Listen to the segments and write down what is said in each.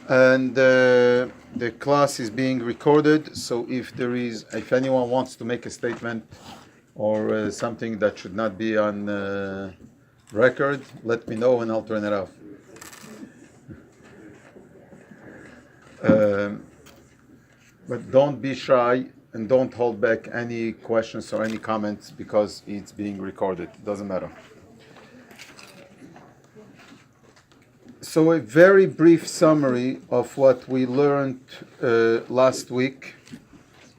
And the class is being recorded, so if anyone wants to make a statement or something that should not be on record, let me know and I'll turn it off. But don't be shy and don't hold back any questions or any comments because it's being recorded. It doesn't matter. So a very brief summary of what we learned last week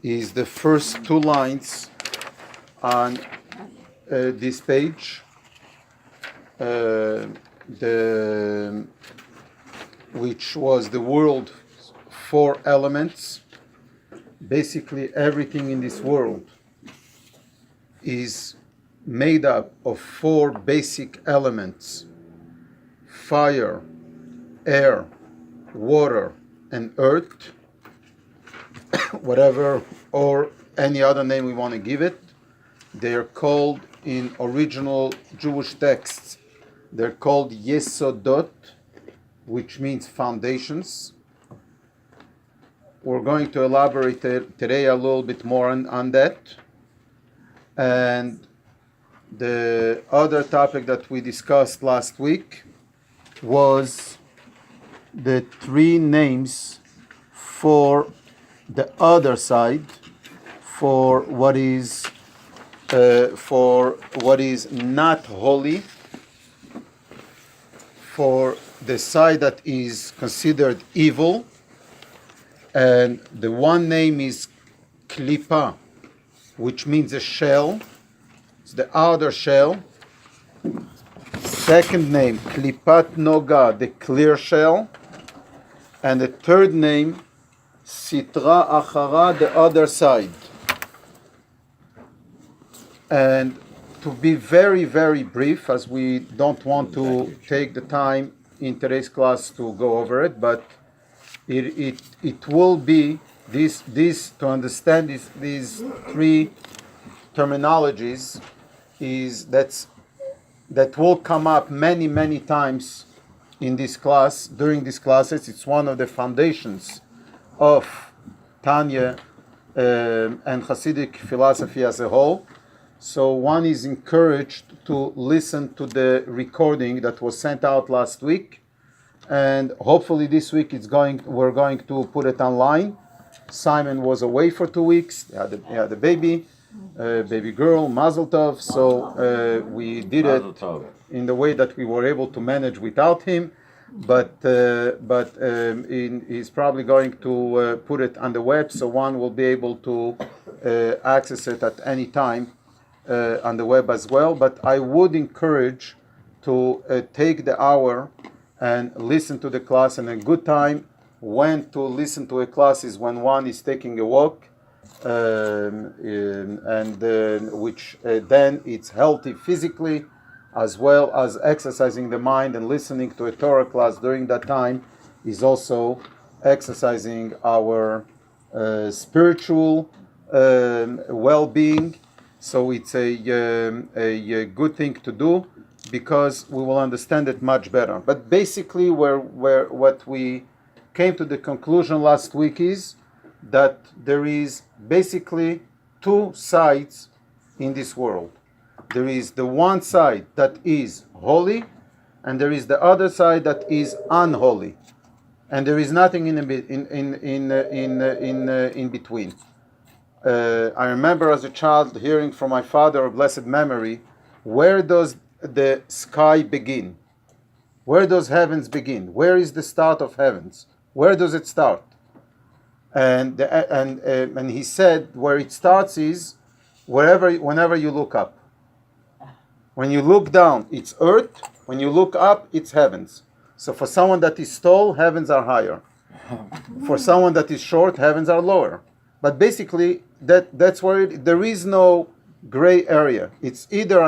is the first two lines on this page, which was the world, 4 elements. Basically everything in this world is made up of 4 basic elements: fire, air, water, and earth, whatever or any other name we want to give it. They are called, in original Jewish texts, they're called Yesodot, which means foundations. We're going to elaborate today a little bit more on that. And the other topic that we discussed last week was the 3 names for the other side, for what is not holy, for the side that is considered evil. And the one name is Klipa, which means a shell. It's the outer shell. Second name, Klipat Noga, the clear shell. And the third name, Sitra Achara, the other side. And to be very, very brief, as we don't want to take the time in today's class to go over it, but it will be this to understand these 3 terminologies that will come up many times in this class, during these classes. It's one of the foundations of Tanya and Hasidic philosophy as a whole. So one is encouraged to listen to the recording that was sent out last week, and hopefully this week we're going to put it online. Simon was away for 2 weeks. He had a baby girl, Mazel Tov. So we did it in the way that we were able to manage without him. But he's probably going to put it on the web, so one will be able to access it at any time on the web as well. But I would encourage to take the hour and listen to the class. And a good time when to listen to a class is when one is taking a walk, which then it's healthy physically, as well as exercising the mind. And listening to a Torah class during that time is also exercising our spiritual well-being. So it's a good thing to do, because we will understand it much better. But basically what we came to the conclusion last week is that there is basically 2 sides in this world. There is the one side that is holy, and there is the other side that is unholy, and there is nothing in between. I remember as a child hearing from my father of blessed memory, where does the sky begin? Where does heavens begin? Where is the start of heavens? Where does it start? And he said where it starts is whenever you look up. When you look down, it's earth. When you look up, it's heavens. So for someone that is tall, heavens are higher. For someone that is short, heavens are lower. But basically, that's where there is no gray area. It's either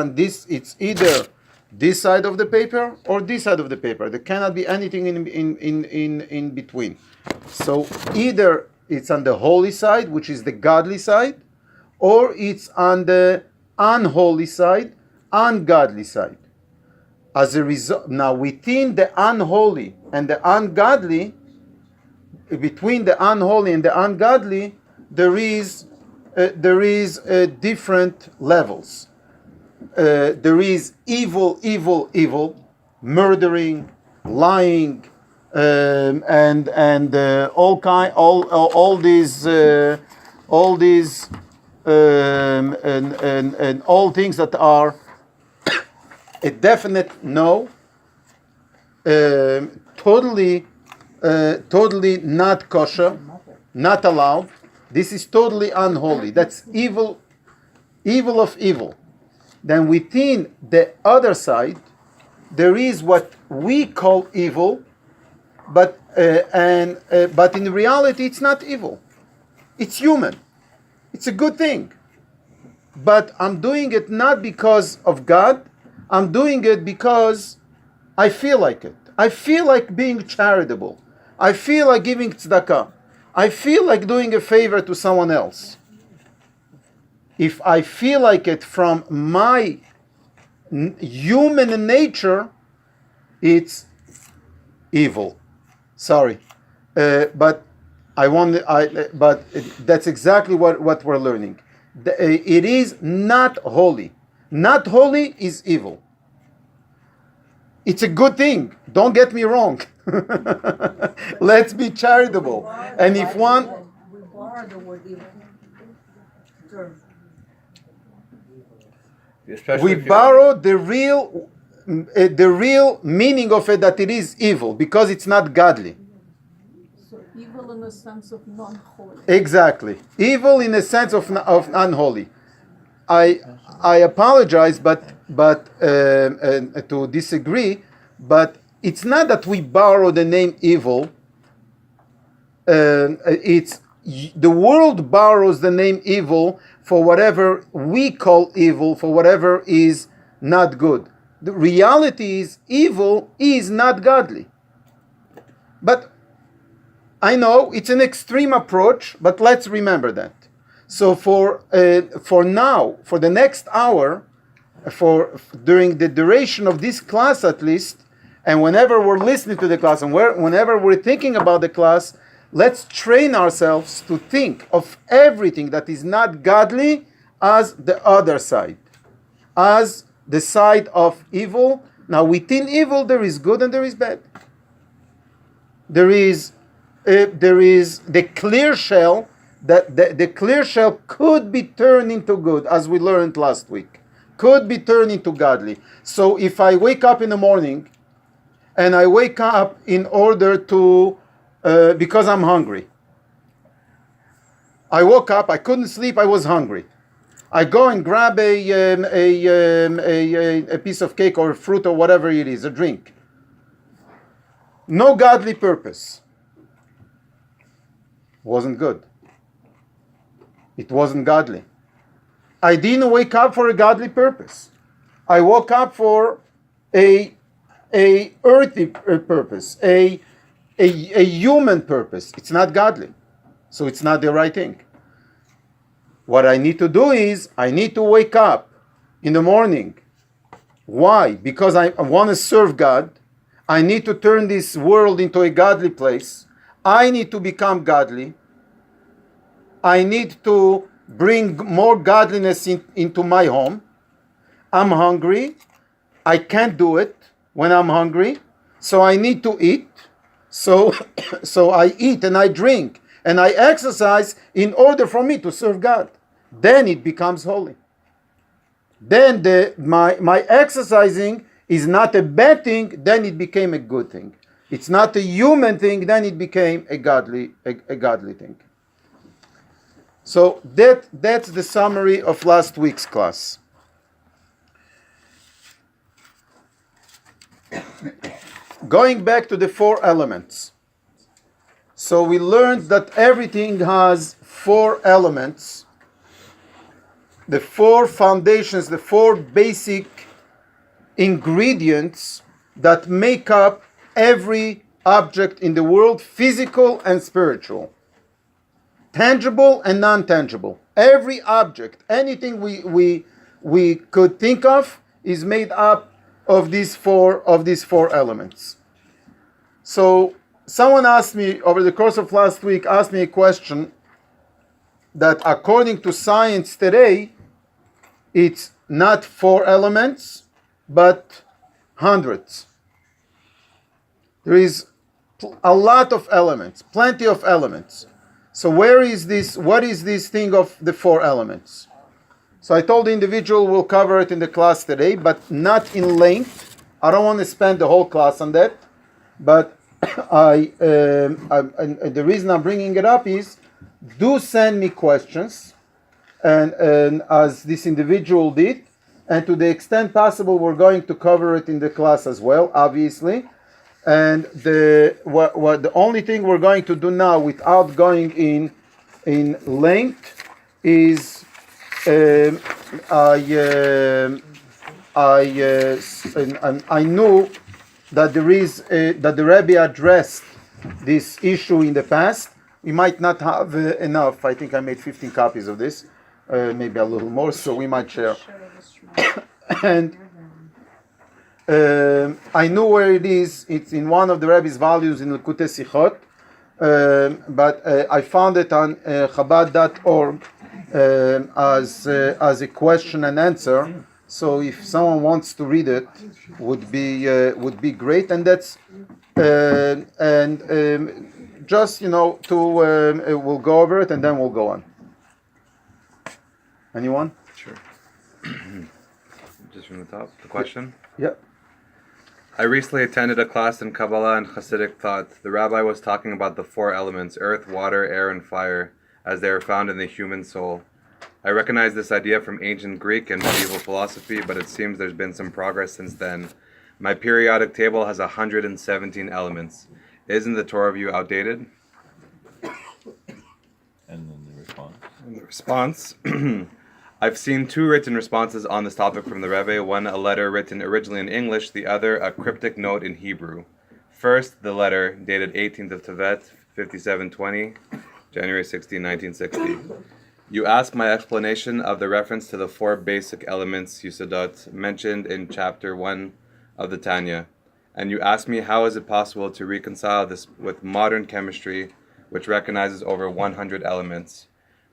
this side of the paper or this side of the paper. There cannot be anything in between. So either it's on the holy side, which is the godly side, or it's on the unholy side, ungodly side. As a result, now within the unholy and the ungodly, between the unholy and the ungodly, there is different levels. There is evil, murdering, lying, and all these and all things that are a definite no, totally not kosher, not allowed. This is totally unholy. That's evil of evil. Then within the other side, there is what we call evil, but in reality, it's not evil. It's human. It's a good thing. But I'm doing it not because of God. I'm doing it because I feel like it. I feel like being charitable. I feel like giving tzedakah. I feel like doing a favor to someone else. If I feel like it from my human nature, it's evil. Sorry, but that's exactly what we're learning. It is not holy. Not holy is evil. It's a good thing. Don't get me wrong. Let's be charitable. And if one... We borrow the word evil. We borrow the real meaning of it, that it is evil, because it's not godly. So evil in the sense of non-holy. Exactly. Evil in the sense of unholy. I apologize, but to disagree, but it's not that we borrow the name evil. It's the world borrows the name evil for whatever we call evil, for whatever is not good. The reality is evil is not godly. But I know it's an extreme approach, but let's remember that. So for now, for the next hour, during the duration of this class at least, and whenever we're listening to the class and whenever we're thinking about the class, let's train ourselves to think of everything that is not godly as the other side, as the side of evil. Now within evil there is good and there is bad. There is the clear shell, that the clear shell could be turned into good, as we learned last week, could be turned into godly. So if I wake up in the morning and I wake up in order to because I'm hungry. I woke up, I couldn't sleep, I was hungry. I go and grab a piece of cake or fruit or whatever it is, a drink. No godly purpose. Wasn't good. It wasn't godly. I didn't wake up for a godly purpose. I woke up for a earthly purpose, a human purpose. It's not godly. So it's not the right thing. What I need to do is, I need to wake up in the morning. Why? Because I want to serve God. I need to turn this world into a godly place. I need to become godly. I need to bring more godliness into my home. I'm hungry. I can't do it when I'm hungry. So I need to eat. So I eat and I drink and I exercise in order for me to serve God. Then it becomes holy. Then my exercising is not a bad thing, then it became a good thing. It's not a human thing, then it became a godly thing. So that's the summary of last week's class. Going back to the 4 elements. So we learned that everything has 4 elements. The 4 foundations, the 4 basic ingredients that make up every object in the world, physical and spiritual, tangible and non-tangible. Every object, anything we could think of, is made up of these four elements. So someone asked me over the course of last week, asked me a question that according to science today, it's not 4 elements, but hundreds. There is a lot of elements, plenty of elements. So where is this, what is this thing of the 4 elements? So I told the individual we'll cover it in the class today, but not in length. I don't want to spend the whole class on that. But the reason I'm bringing it up is, do send me questions, and as this individual did, and to the extent possible, we're going to cover it in the class as well, obviously. And the only thing we're going to do now, without going in length, is I knew that there is that the Rebbe addressed this issue in the past. We might not have enough. I think I made 15 copies of this, maybe a little more, so we might share. And I knew where it is. It's in one of the Rebbe's volumes in Likutei Sichot, but I found it on Chabad.org as a question and answer. So if someone wants to read it, would be great. And that's just we'll go over it and then we'll go on. Anyone? Sure. Just from the top, the question. Yeah. I recently attended a class in Kabbalah and Hasidic thought. The rabbi was talking about the 4 elements: earth, water, air, and fire, as they are found in the human soul. I recognize this idea from ancient Greek and medieval philosophy, but it seems there's been some progress since then. My periodic table has 117 elements. Isn't the Torah view outdated? And then the response. And the response. I've seen 2 written responses on this topic from the Rebbe, one a letter written originally in English, the other a cryptic note in Hebrew. First, the letter, dated 18th of Tevet, 5720, January 16, 1960. You ask my explanation of the reference to the 4 basic elements, Yesodot, mentioned in Chapter 1 of the Tanya, and you ask me how is it possible to reconcile this with modern chemistry, which recognizes over 100 elements.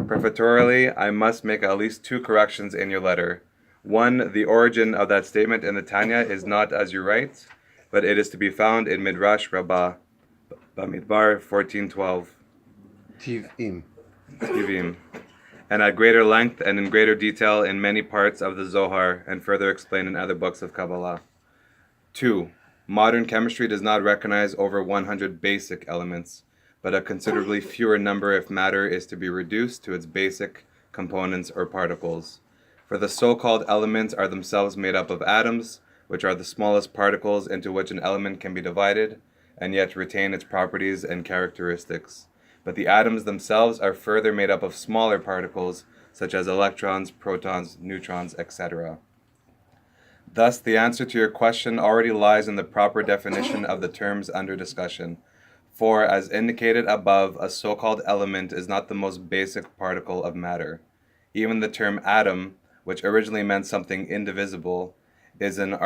Prefatory, I must make at least 2 corrections in your letter. One, the origin of that statement in the Tanya is not as you write, but it is to be found in Midrash Rabbah, Bamidbar 14:12. Tivim. And at greater length and in greater detail in many parts of the Zohar, and further explained in other books of Kabbalah. 2. Modern chemistry does not recognize over 100 basic elements, but a considerably fewer number if matter is to be reduced to its basic components or particles. For the so-called elements are themselves made up of atoms, which are the smallest particles into which an element can be divided, and yet retain its properties and characteristics. But the atoms themselves are further made up of smaller particles, such as electrons, protons, neutrons, etc. Thus, the answer to your question already lies in the proper definition of the terms under discussion. For, as indicated above, a so-called element is not the most basic particle of matter. Even the term atom, which originally meant something indivisible, is an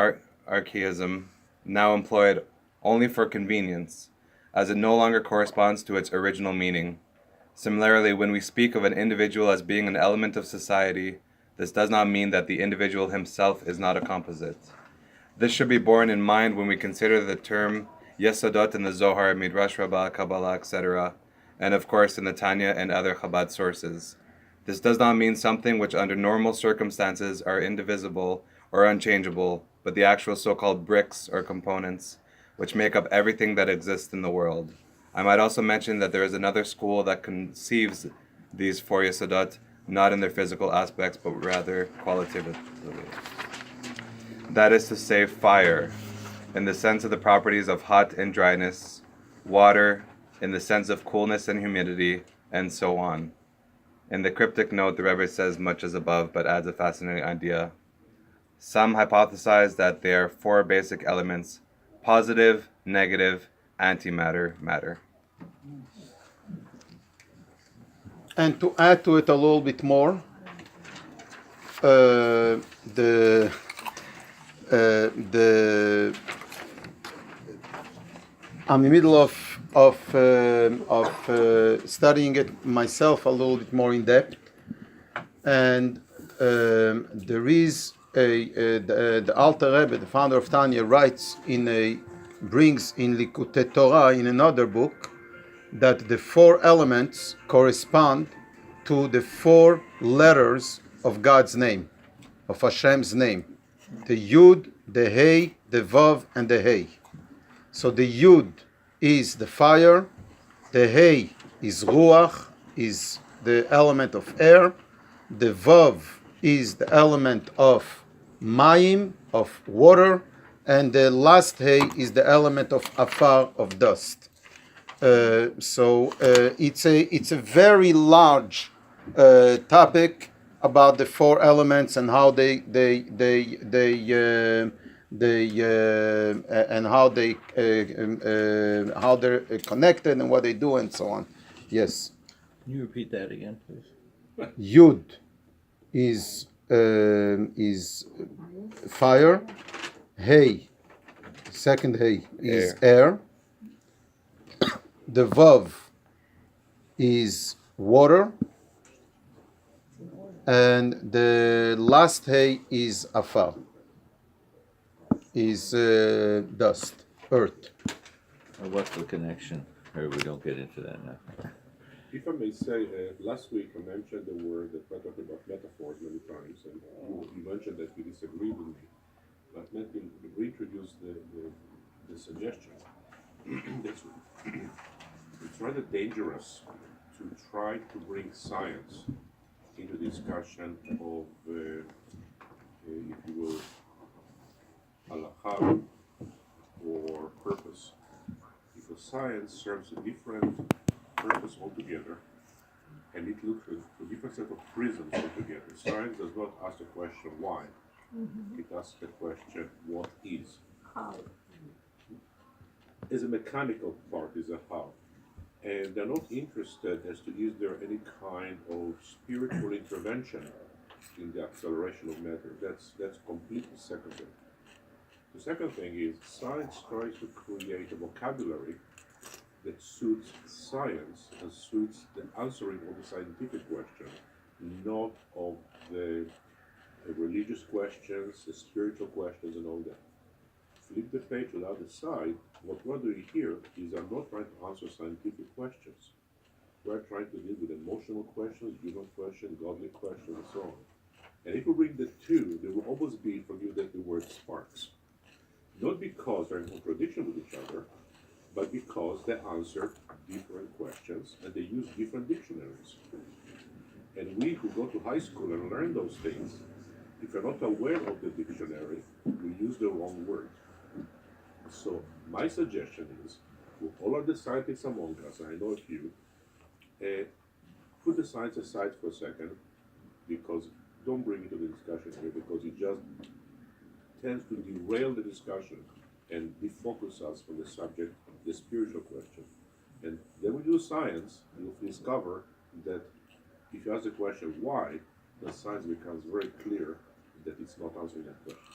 archaism now employed only for convenience, as it no longer corresponds to its original meaning. Similarly, when we speak of an individual as being an element of society, this does not mean that the individual himself is not a composite. This should be borne in mind when we consider the term Yesodot in the Zohar, Midrash Rabbah, Kabbalah, etc., and of course in the Tanya and other Chabad sources. This does not mean something which under normal circumstances are indivisible or unchangeable, but the actual so-called bricks or components, which make up everything that exists in the world. I might also mention that there is another school that conceives these 4 Yesodot not in their physical aspects, but rather qualitatively. That is to say, fire, in the sense of the properties of hot and dryness, water, in the sense of coolness and humidity, and so on. In the cryptic note, the Rebbe says much as above, but adds a fascinating idea. Some hypothesize that there are 4 basic elements: positive, negative, antimatter, matter. And to add to it a little bit more, I'm in the middle of studying it myself a little bit more in depth, and there is the Alter Rebbe, the founder of Tanya, brings in Likutei Torah in another book that the four elements correspond to the four letters of God's name, of Hashem's name, the Yud, the Hey, the Vav, and the Hey. So the Yud is the fire, the Hey is Ruach, is the element of air, the Vav is the element of Mayim, of water, and the last Hey is the element of Afar, of dust. So it's a very large topic about the four elements and how how they're connected and what they do and so on. Yes. Can you repeat that again, please? Yud is fire. Hey, second Hey is air. The Vav is water, and the last Hey is Afar, is dust, earth. What's the connection? Or we don't get into that now. If I may say, last week I mentioned the word that we're talking about metaphors many times, and you mentioned that you disagree with me, but let me reintroduce the suggestion. It's rather dangerous to try to bring science into discussion of, if you will, halakha or purpose, because science serves a different purpose altogether, and it looks at a different set of prisms altogether. Science does not ask the question why, it asks the question what is. How? As a mechanical part is a how. And they're not interested as to is there any kind of spiritual intervention in the acceleration of matter. That's completely secondary. The second thing is science tries to create a vocabulary that suits science and suits the answering of the scientific question, not of the religious questions, the spiritual questions, and all that. Flip the page to the other side. What we're doing here is I'm not trying to answer scientific questions. We're trying to deal with emotional questions, human questions, godly questions, and so on. And if we bring the two, there will always be, from you, that the word sparks. Not because they're in contradiction with each other, but because they answer different questions and they use different dictionaries. And we who go to high school and learn those things, if you're not aware of the dictionary, you use the wrong word. So my suggestion is, with all of the scientists among us, and I know a few, put the science aside for a second, because don't bring it to the discussion here, because it just tends to derail the discussion and defocus us from the subject, the spiritual question. And then when you do science, you'll discover that if you ask the question why, the science becomes very clear that it's not answering that question.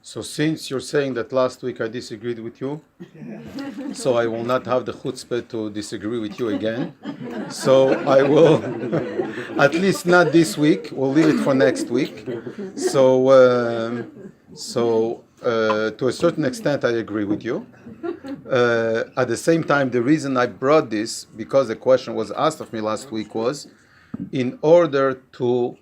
So since you're saying that last week I disagreed with you, so I will not have the chutzpah to disagree with you again. So I will, at least not this week. We'll leave it for next week. So to a certain extent, I agree with you. At the same time, the reason I brought this, because the question was asked of me last week, was in order to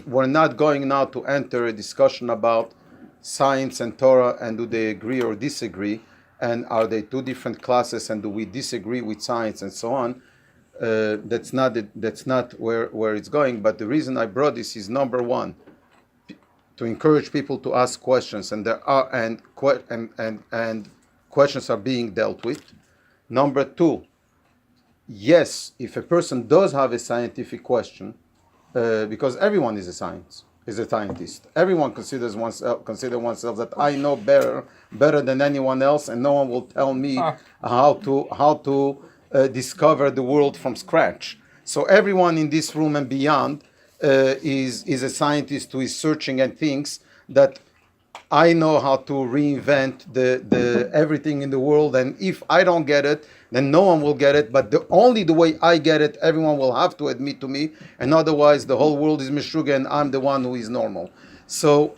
we're not going now to enter a discussion about science and Torah and do they agree or disagree, and are they two different classes and do we disagree with science and so on. That's not where it's going. But the reason I brought this is, number one, to encourage people to ask questions, and there are and questions are being dealt with. Number two, yes, if a person does have a scientific question, because everyone is a scientist. Everyone considers oneself that I know better than anyone else, and no one will tell me how to discover the world from scratch. So everyone in this room and beyond is a scientist who is searching and thinks that I know how to reinvent the everything in the world, and if I don't get it, then no one will get it. But only the way I get it, everyone will have to admit to me, and otherwise the whole world is mishuga, and I'm the one who is normal. So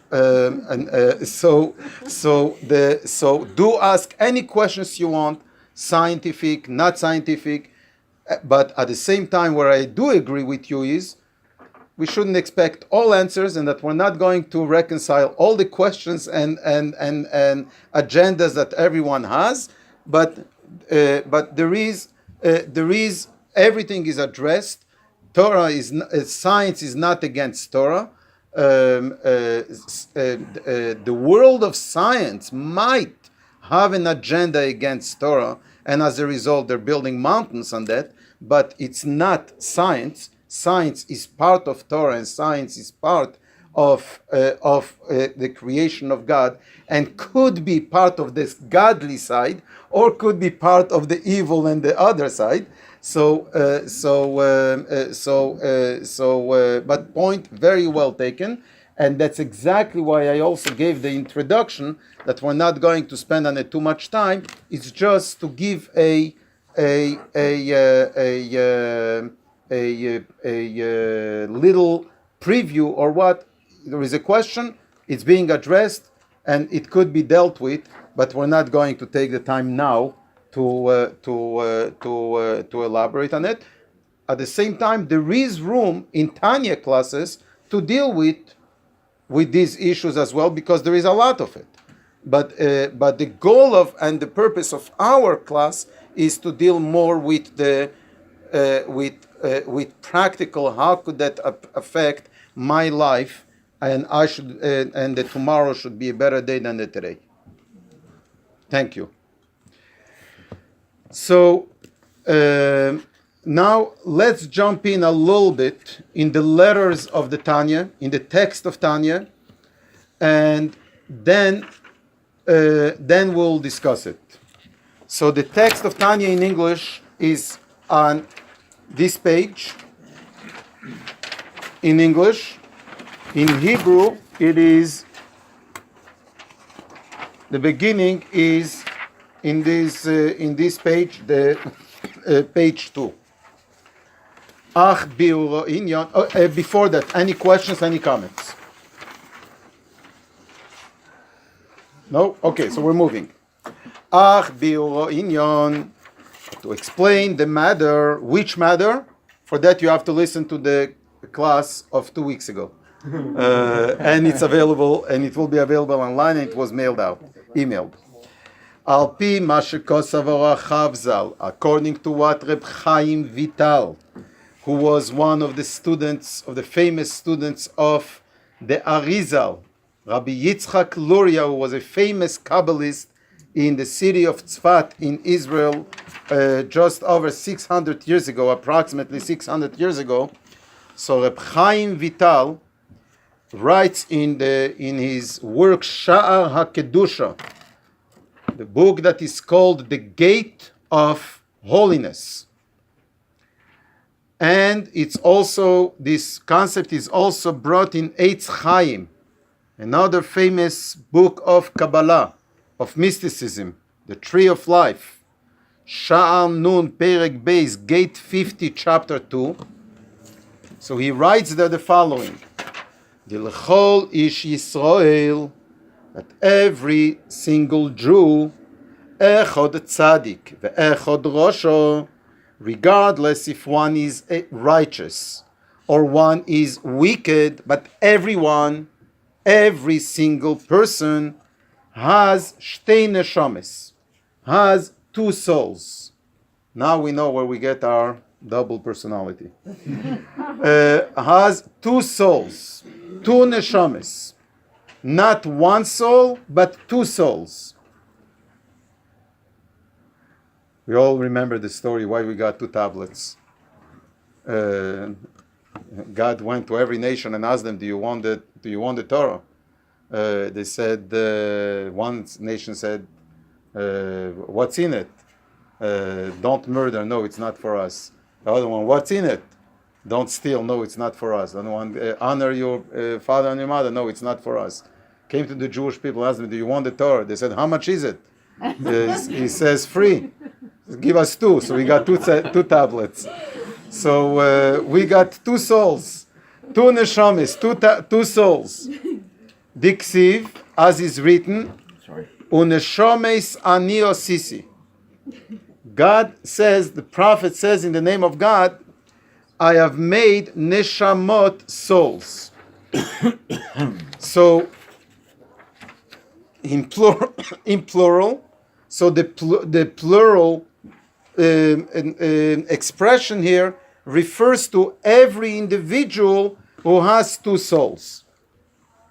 so do ask any questions you want, scientific, not scientific, but at the same time, where I do agree with you is, we shouldn't expect all answers, and that we're not going to reconcile all the questions and agendas that everyone has. But there is everything is addressed. Torah is science is not against Torah. The world of science might have an agenda against Torah, and as a result, they're building mountains on that. But it's not science. Science is part of Torah, and science is part of the creation of God, and could be part of this godly side, or could be part of the evil and the other side. But point very well taken, and that's exactly why I also gave the introduction that we're not going to spend on it too much time. It's just to give a little preview, or what there is a question, it's being addressed, and it could be dealt with, but we're not going to take the time now to elaborate on it. At the same time, there is room in Tanya classes to deal with these issues as well, because there is a lot of it. But the goal of and the purpose of our class is to deal more with the with practical, how could that affect my life, and I should and the tomorrow should be a better day than the today. Thank you. So now let's jump in a little bit in the letters of the Tanya, in the text of Tanya, and then we'll discuss it. So the text of Tanya in English is on this page. In English, in Hebrew, it is the beginning is in this page, the page 2. Before that, any questions, any comments? No? Okay, so we're moving. To explain the matter. Which matter? For that you have to listen to the class of 2 weeks ago. And it's available, and it will be available online, and it was emailed. Al-pi ma shekosav orachav zal, according to what Reb Chaim Vital, who was one of the students, of the famous students of the Arizal, Rabbi Yitzchak Luria, who was a famous Kabbalist in the city of Tzfat in Israel, just over 600 years ago, approximately 600 years ago. So Reb Chaim Vital writes in his work Sha'ar HaKedusha, the book that is called The Gate of Holiness. And it's also, this concept is also brought in Eitz Chaim, another famous book of Kabbalah, of mysticism, the Tree of Life. Sha'am Nun Perek Beis, Gate 50, Chapter 2. So he writes there the following: Dilchol ish Yisrael, that every single Jew, echod tzaddik ve'echod rosho, regardless if one is righteous or one is wicked, but every single person has shtei neshames, has two souls. Now we know where we get our double personality. Has two souls, two neshames. Not one soul, but two souls. We all remember the story why we got two tablets. God went to every nation and asked them, do you want the Torah? They said, one nation said, what's in it? Don't murder. No, it's not for us. The other one, what's in it? Don't steal. No, it's not for us. The other one, honor your father and your mother. No, it's not for us. came to the Jewish people, asked them, do you want the Torah? They said, how much is it? He says, free. Give us 2. So we got 2 tablets. So we got 2 souls, 2 neshamis, 2 souls. Diksiv, as is written, uneshames anio sisi. God says, the prophet says in the name of God, I have made neshamot souls. So, in plural, so the plural expression here refers to every individual who has 2 souls.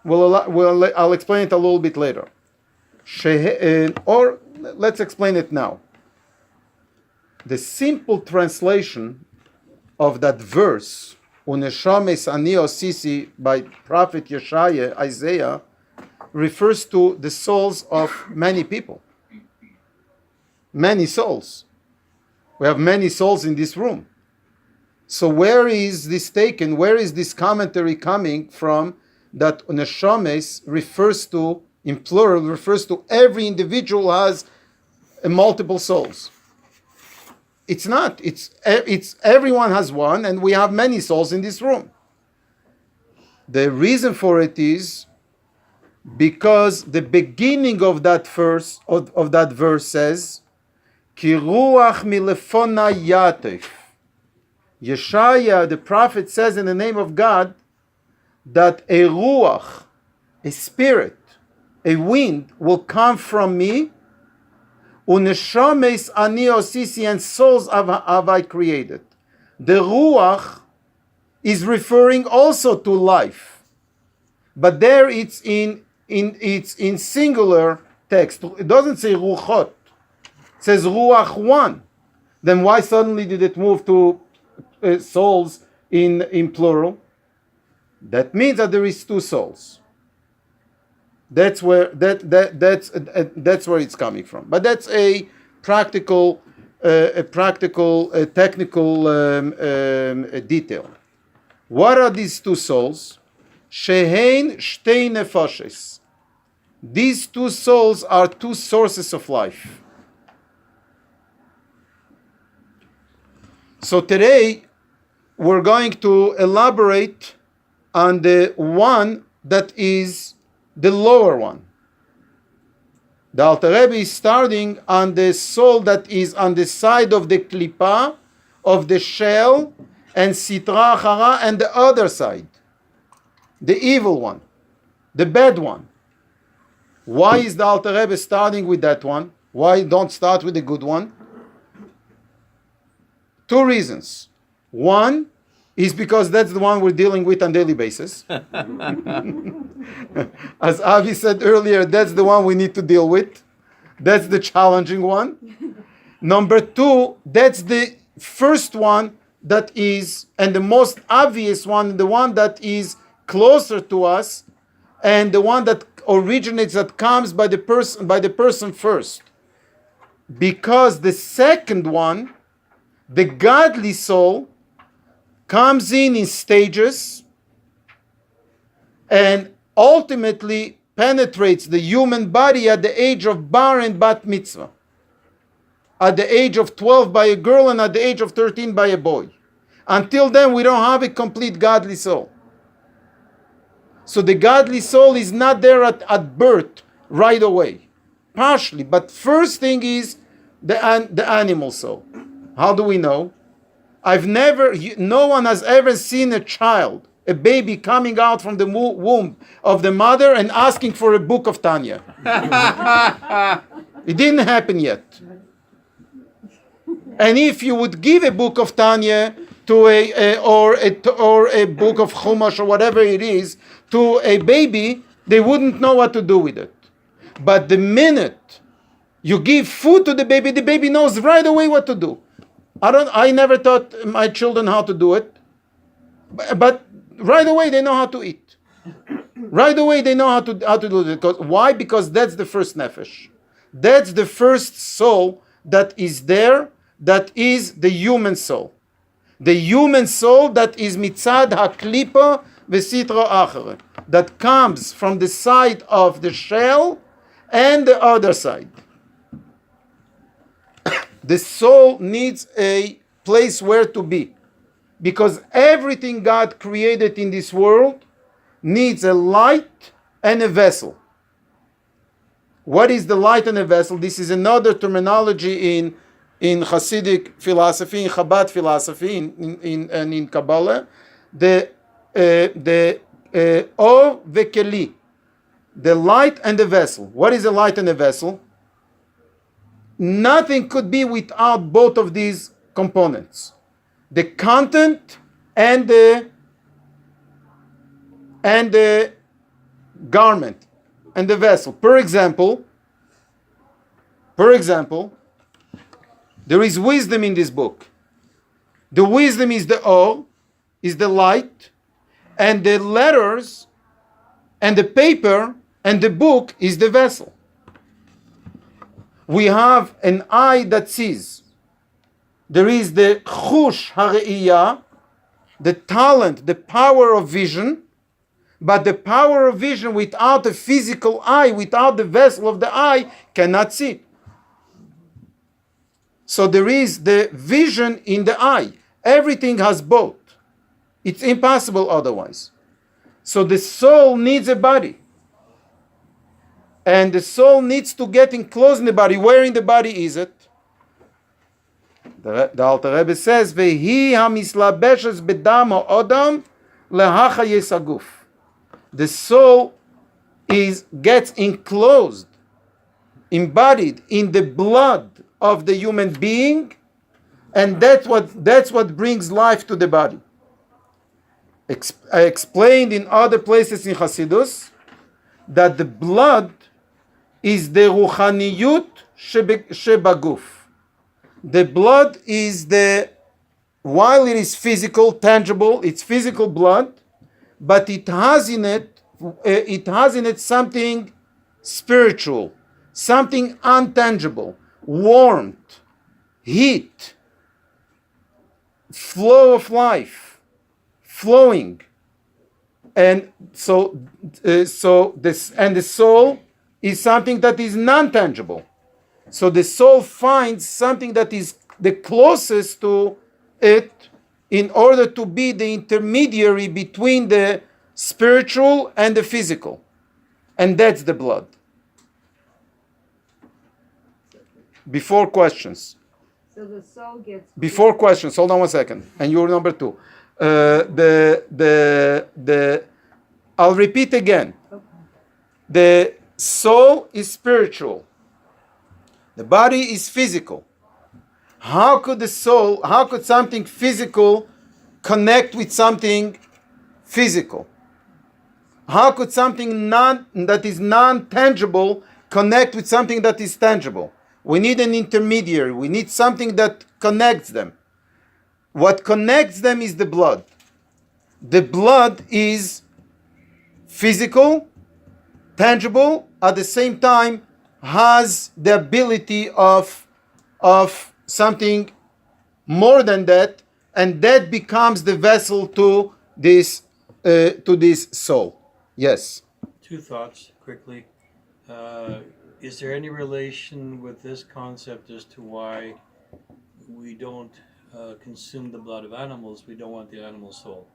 I'll explain it a little bit later. Or let's explain it now. The simple translation of that verse, Uneshames ani osisi, by Prophet Yeshaya, Isaiah, refers to the souls of many people. Many souls. We have many souls in this room. So where is this taken? Where is this commentary coming from that Uneshames refers to, in plural, refers to every individual has multiple souls? It's not. It's everyone has one, and we have many souls in this room. The reason for it is because the beginning of that verse says, "Ki ruach milefona yatef." Yeshaya, the prophet, says in the name of God that a ruach, a spirit, a wind, will come from me. Uneshames ani osisi, and souls have I created. The ruach is referring also to life, but there it's in singular text. It doesn't say ruchot. It says ruach one. Then why suddenly did it move to souls in plural? That means that there is 2 souls. That's where that's where it's coming from. But that's a practical, technical detail. What are these 2 souls? Shehein shtei nefashes. These 2 souls are 2 sources of life. So today we're going to elaborate on the one that is the lower one. The Alter Rebbe is starting on the soul that is on the side of the klipa, of the shell, and sitra achara, and the other side, the evil one, the bad one. Why is the Alter Rebbe starting with that one? Why don't start with the good one? 2 reasons. One is because that's the one we're dealing with on a daily basis. As Avi said earlier, that's the one we need to deal with. That's the challenging one. Number 2, that's the first one that is, and the most obvious one, the one that is closer to us, and the one that originates, that comes by the person first. Because the second one, the godly soul, comes in stages and ultimately penetrates the human body at the age of bar and bat mitzvah, at the age of 12 by a girl and at the age of 13 by a boy. Until then, we don't have a complete godly soul. So the godly soul is not there at birth right away, partially. But first thing is the animal soul. How do we know? No one has ever seen a child, a baby coming out from the womb of the mother and asking for a book of Tanya. It didn't happen yet. And if you would give a book of Tanya to or a book of Chumash or whatever it is to a baby, they wouldn't know what to do with it. But the minute you give food to the baby knows right away what to do. I never taught my children how to do it, but right away they know how to eat. Right away they know how to do it. Why? Because that's the first nefesh. That's the first soul that is there. That is the human soul. The human soul that is mitzad haklipa v'sitra achere. that comes from the side of the shell and the other side. The soul needs a place where to be, because everything God created in this world needs a light and a vessel. What is the light and a vessel? This is another terminology in Hasidic philosophy, in Chabad philosophy, and in Kabbalah. The or vekeli, the light and the vessel. What is a light and a vessel? Nothing could be without both of these components: the content and the garment and the vessel. Per example, there is wisdom in this book. The wisdom is the or, is the light, and the letters and the paper and the book is the vessel. We have an eye that sees. There is the chush hareiyah, the talent, the power of vision, but the power of vision without a physical eye, without the vessel of the eye, cannot see. So there is the vision in the eye. Everything has both. It's impossible otherwise. So the soul needs a body. And the soul needs to get enclosed in the body. Where in the body is it? The Alter Rebbe says, "Vehi hamislabeshes bedam ha'odam lehachayes haguf." The soul gets enclosed, embodied in the blood of the human being, and that's what brings life to the body. I explained in other places in Hasidus that the blood is the ruchaniyut shebaguf. The blood is while it is physical, tangible, it's physical blood, but it has in it something spiritual, something untangible, warmth, heat, flow of life, flowing, and the soul is something that is non-tangible. So the soul finds something that is the closest to it in order to be the intermediary between the spiritual and the physical. And that's the blood. Before questions. So the soul gets... Before questions, hold on one second. And you're number 2. I'll repeat again. Okay. The soul is spiritual. The body is physical. How could something physical connect with something physical? How could something that is non-tangible connect with something that is tangible? We need an intermediary. We need something that connects them. What connects them is the blood. The blood is physical, tangible, at the same time has the ability of something more than that, and that becomes the vessel to this soul. Yes. 2 thoughts quickly. Is there any relation with this concept as to why we don't consume the blood of animals? We don't want the animal soul.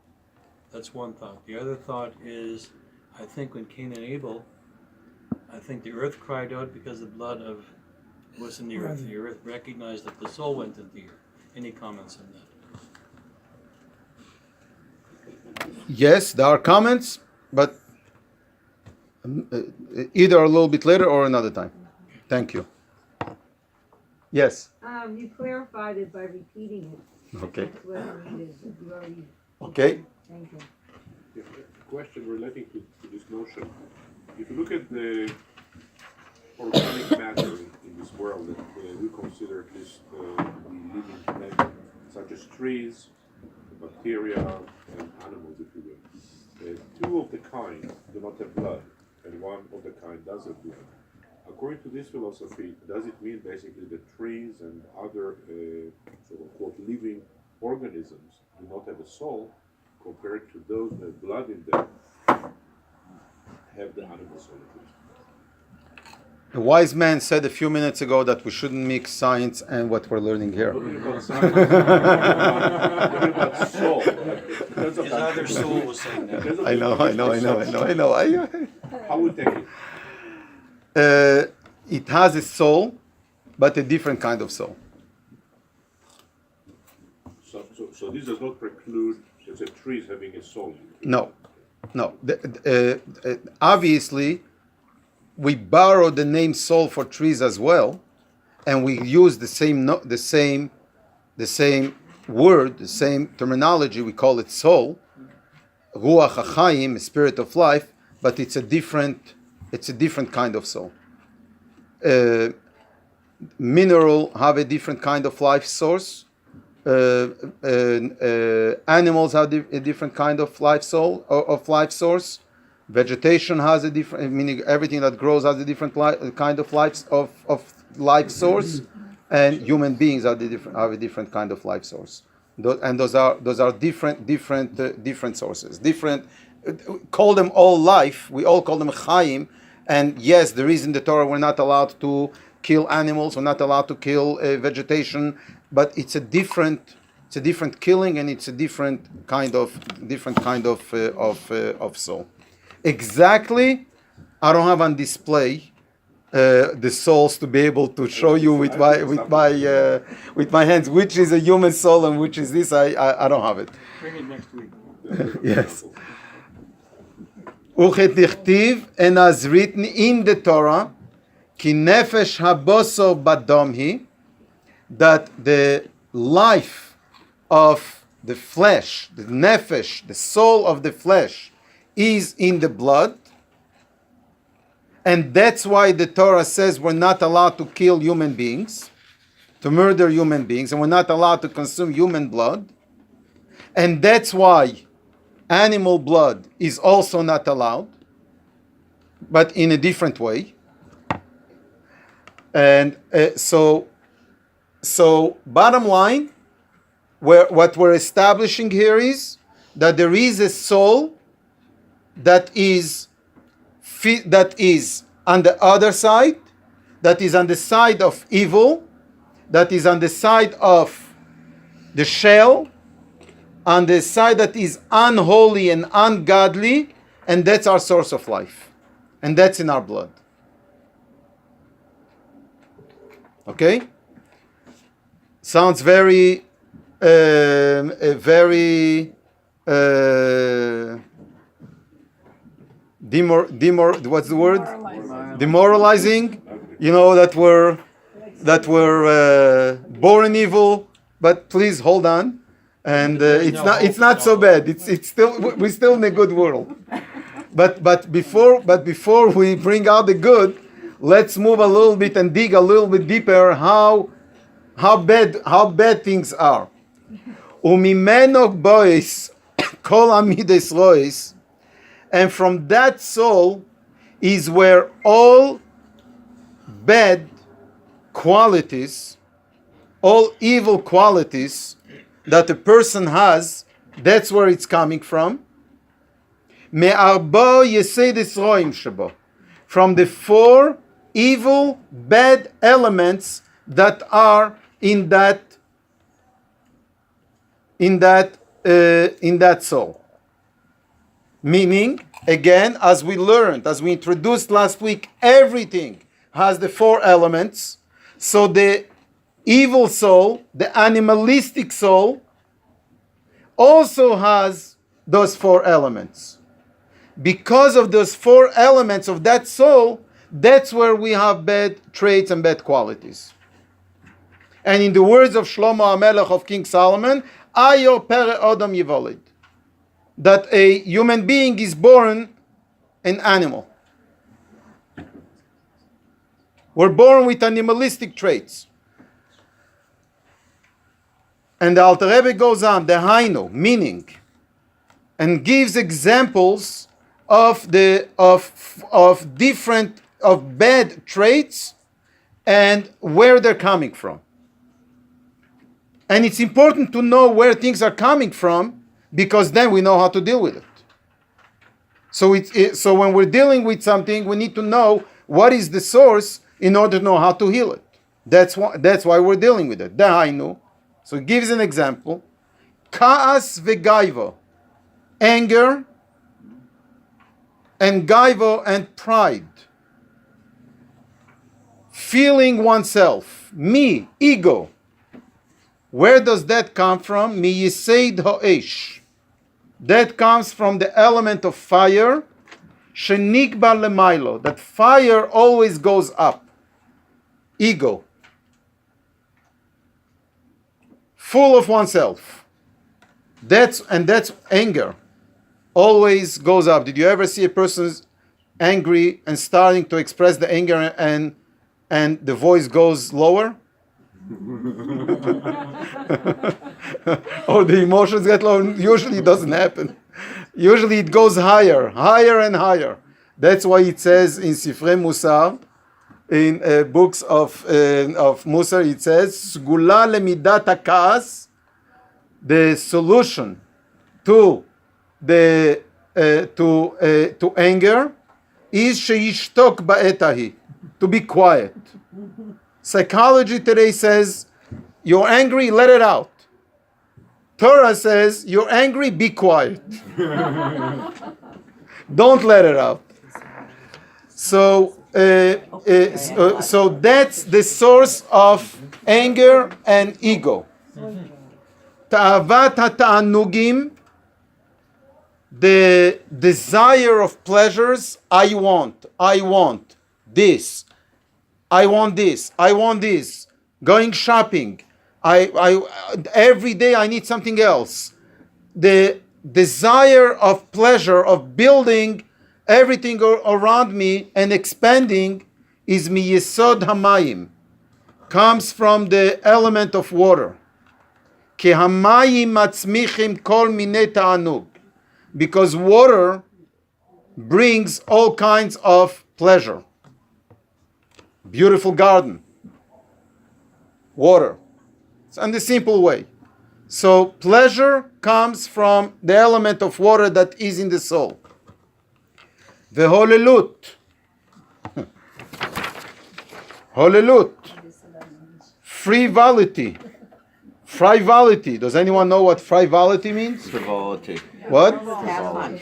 That's one thought. The other thought is, I think when Cain and Abel, I think the earth cried out because the blood was in the earth. The earth recognized that the soul went into the earth. Any comments on that? Yes, there are comments, but either a little bit later or another time. Thank you. Yes. You clarified it by repeating it. Okay. That's what I needed. You already... Okay. Thank you. Yeah, a question relating to this notion. If you look at the organic matter in this world that we consider at least the living matter, such as trees, bacteria, and animals, if you will, 2 of the kind do not have blood, and 1 of the kind does have blood. According to this philosophy, does it mean basically that trees and other so-called living organisms do not have a soul compared to those that have blood in them? have the animal soul at least. A wise man said a few minutes ago that we shouldn't mix science and what we're learning here. Talking about science. Talking about soul. Because of His that- other soul was saying that. because of I the- know. How we take it? It has a soul, but a different kind of soul. So this does not preclude, let's say, trees having a soul. No. Obviously, we borrow the name soul for trees as well, and we use the same word, the same terminology. We call it soul, ruach hachayim, spirit of life, but it's a different kind of soul. Mineral have a different kind of life source. Animals have a different kind of life source. Vegetation has a different, meaning everything that grows has a different kind of life source, and human beings have a different kind of life source. Those are different sources. Call them all life. We all call them chayim. And yes, there is in the Torah we're not allowed to kill animals. We're not allowed to kill vegetation. But it's a different killing, and it's a different kind of soul. Exactly, I don't have on display the souls to be able to show you with my hands which is a human soul and which is this. I don't have it. Bring it next week. Yes. And as written in the Torah, ki nefesh haboso badomhi, that the life of the flesh, the nefesh, the soul of the flesh, is in the blood. And that's why the Torah says we're not allowed to kill human beings, to murder human beings, and we're not allowed to consume human blood. And that's why animal blood is also not allowed, but in a different way. And so bottom line, what we're establishing here is that there is a soul that is on the other side, that is on the side of evil, that is on the side of the shell, on the side that is unholy and ungodly, and that's our source of life. And that's in our blood. Okay? Sounds very what's the word? Demoralizing. You know that we're born evil, but please hold on, and it's not so bad. It's still, we're still in a good world. But before we bring out the good, let's move a little bit and dig a little bit deeper how bad things are. Umimeno bois kol amides rois. And from that soul is where all bad qualities, all evil qualities that a person has, that's where it's coming from. Me'arbo yesedes roim shabo. From the four evil, bad elements that are in that soul. Meaning, again, as we learned, as we introduced last week, everything has the four elements. So the evil soul, the animalistic soul, also has those four elements. Because of those four elements of that soul, that's where we have bad traits and bad qualities. And in the words of Shlomo HaMelech of King Solomon, Ayo pere odom yivolid, that a human being is born an animal. We're born with animalistic traits. And the Alter Rebbe goes on, the Hainu, meaning, and gives examples of bad traits and where they're coming from. And it's important to know where things are coming from, because then we know how to deal with it. So when we're dealing with something, we need to know what is the source in order to know how to heal it. That's why we're dealing with it. Dahainu. So it gives an example. Kaas v'gaiva. Anger and gaiva and pride. Feeling oneself. Me, ego. Where does that come from? Mi yiseid ha'esh. That comes from the element of fire. Shenikba lemailo. That fire always goes up. Ego. Full of oneself. That's anger. Always goes up. Did you ever see a person angry and starting to express the anger and the voice goes lower? Or the emotions get low? Usually it doesn't happen. Usually it goes higher and higher. That's why it says in Sifrei Musar, in books of Musar, it says, Sgula lemidat hakaas, the solution to anger is sheyishtok ba'etahi, to be quiet. Psychology today says, you're angry, let it out. Torah says, you're angry, be quiet. Don't let it out. So that's the source of anger and ego. Ta'avat ha'ta'anugim, the desire of pleasures. I want this. I want this. Going shopping. Every day I need something else. The desire of pleasure, of building everything around me and expanding, is mi yesod hamayim. Comes from the element of water. Ki hamayim matzmichim kol minei ta'anug. Because water brings all kinds of pleasure. Beautiful garden. Water. It's in the simple way. So pleasure comes from the element of water that is in the soul. Veholelut. Holelut. Frivolity. Frivolity. Does anyone know what frivolity means? Frivolity. What?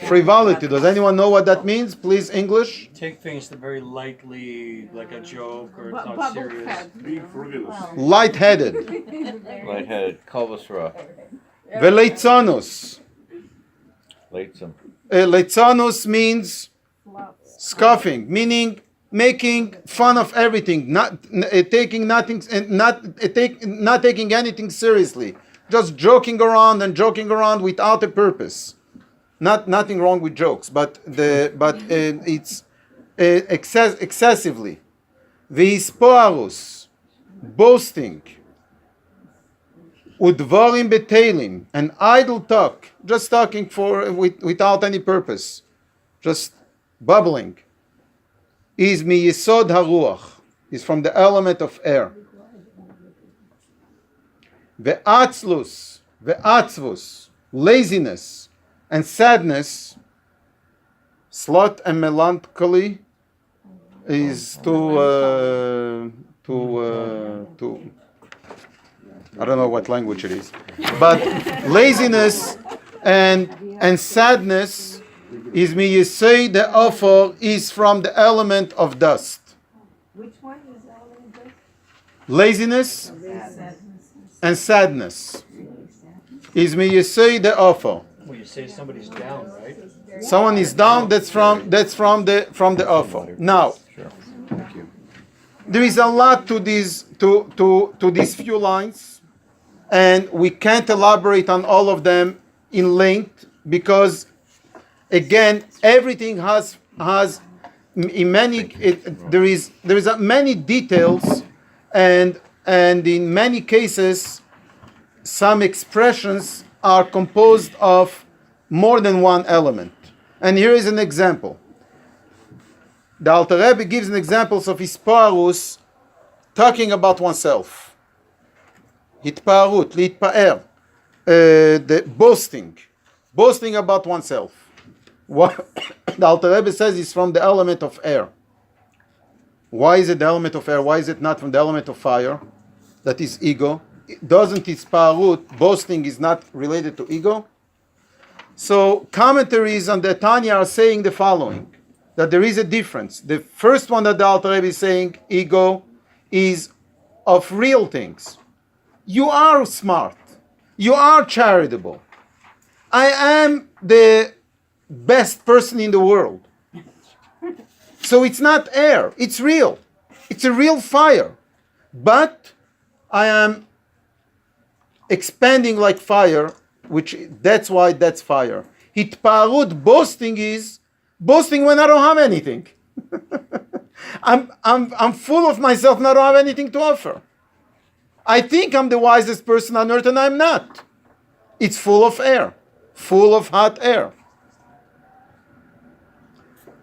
Frivolity. Does anyone know what that means? Please, English. Take things very lightly, like a joke, or it's not Bubble serious. fat. Being frivolous. Lightheaded. Lightheaded. Kalvasra. Veleitzanus. Lightsome. Leitzanus means scoffing, meaning making fun of everything, not taking anything seriously, just joking around without a purpose. Nothing wrong with jokes, but it's excessively. Vispoarus, boasting. Udvarim betelim, an idle talk, just talking without any purpose, just bubbling. Is mi yesod haruach, is from the element of air. Ve'atzlus, ve'atzvus, laziness and sadness, sloth and melancholy is to I don't know what language it is, but laziness and sadness is mi yesei, the offer is from the element of dust. Which one is element of? Laziness and sadness is mi yesei, the offer. When you say somebody's down, right? Someone is down. That's from the offer. Now, there is a lot to these few lines, and we can't elaborate on all of them in length because, again, everything has in many there is many details, and in many cases, some expressions are composed of more than one element. And here is an example. The Alter Rebbe gives an examples of hisparus, talking about oneself. Hitparut, litpaer, the boasting about oneself. What the Alter Rebbe says is from the element of air. Why is it the element of air? Why is it not from the element of fire? That is ego. Doesn't its parut, boasting is not related to ego? So commentaries on the Tanya are saying the following, that there is a difference. The first one that the Alter Rebbe is saying, ego, is of real things. You are smart. You are charitable. I am the best person in the world. So it's not air, it's real. It's a real fire. But I am expanding like fire, which that's why that's fire. Hitparut, boasting, is boasting when I don't have anything. I'm full of myself and I don't have anything to offer. I think I'm the wisest person on earth and I'm not. It's full of air, full of hot air.